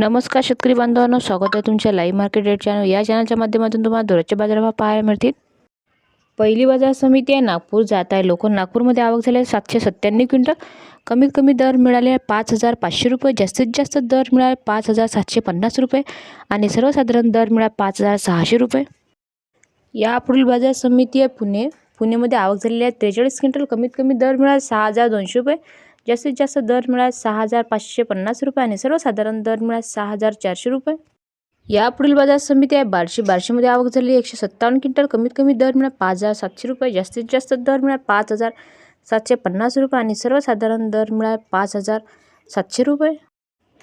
नमस्कार शेतकरी बांधवांनो, स्वागत आहे तुमच्या लाईव्ह मार्केट रेट चॅनल। या चॅनलच्या माध्यमातून तुम्हाला दररोजचे बाजारभाव पाहायला मिळतील। पहिली बाजार समिती आहे नागपूर जात आहे। लोकल नागपूरमध्ये आवक झाली 797 क्विंटल। कमीत कमी दर मिळाले 5500 रुपये, जास्तीत जास्त दर मिळाले 5750 रुपये आणि सर्वसाधारण दर मिळाला 5600 रुपये। यापुढील बाजार समिती आहे पुणेमध्ये आवक झालेली आहे 43 क्विंटल। कमीत कमी दर मिळाला 6200 रुपये, जास्तीत जास्त दर मिळाला 6550 रुपये आणि सर्वसाधारण दर मिळाला 6400 रुपये। यापुढील बाजार समिती आहे बार्शीमध्ये आवक झाली 157 क्विंटल। कमीत कमी दर मिळाला 5700 रुपये, जास्तीत जास्त दर मिळाला 5750 रुपये आणि सर्वसाधारण दर मिळाला 5700 रुपये।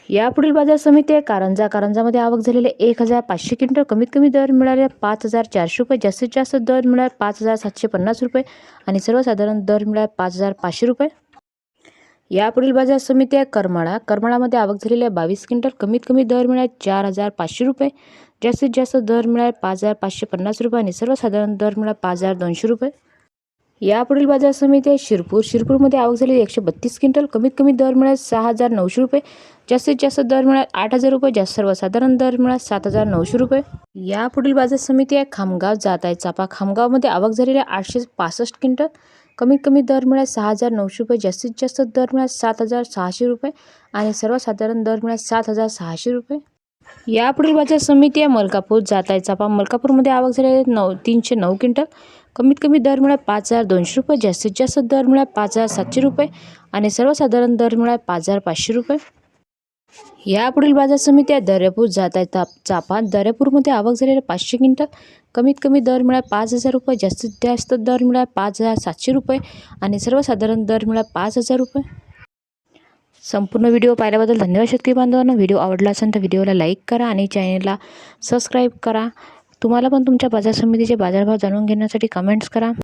यापुढील बाजार समिती आहे कारंजामध्ये आवक झालेले 1500 क्विंटल। कमीत कमी दर मिळाले 5400 रुपये, जास्तीत जास्त दर मिळाला 5750 रुपये आणि सर्वसाधारण दर मिळाला 5500 रुपये। यापुढील बाजार समिती आहे करमाळामध्ये आवक झालेली आहे 22 क्विंटल। कमीत कमी दर मिळाले 4500 रुपये, जास्तीत जास्त दर मिळाले 5550 रुपये आणि सर्वसाधारण दर मिळाला 5200 रुपये। यापुढील बाजार समिती आहे शिरपूरमध्ये आवक झालेली 132 क्विंटल। कमीत कमी दर मिळाले 6900 रुपये, जास्तीत जास्त दर मिळाले 8000 रुपये, जास्त सर्वसाधारण दर मिळाले 7900 रुपये। यापुढील बाजार समिती आहे खामगाव जात आहे चापा। खामगावमध्ये आवक झालेली 865 क्विंटल। कमीत कमी दर मिळाले 6900 रुपये, जास्तीत जास्त दर मिळाले 7600 रुपये आणि सर्वसाधारण दर मिळाले 7600 रुपये। यापुढील बाजार समिती आहे मलकापूर जात आहे चापा। मलकापूरमध्ये आवक झालेली 309 क्विंटल। कमीत कमी दर मिळाले 5200 रुपये, जास्तीत जास्त दर मिळाले 5700 रुपये आणि सर्वसाधारण दर मिळाले 5500 रुपये। यापुढील बाजार समिती आहे दर्यापूर जात आहे चापा। दर्यापूरमध्ये आवक झालेली 500 क्विंटल। कमीत कमी दर मिळाले 5000 रुपये, जास्तीत जास्त दर मिळाले 5700 रुपये आणि सर्वसाधारण दर मिळाले 5000 रुपये। संपूर्ण व्हिडिओ पाहिल्याबद्दल धन्यवाद शेतकरी बांधवांनो। व्हिडिओ आवडला असेल तर व्हिडिओला लाईक करा आणि चॅनलला सबस्क्राईब करा। तुम्हाला पण तुमच्या बाजार समितीचे बाजारभाव जाणून घेण्यासाठी कमेंट्स करा।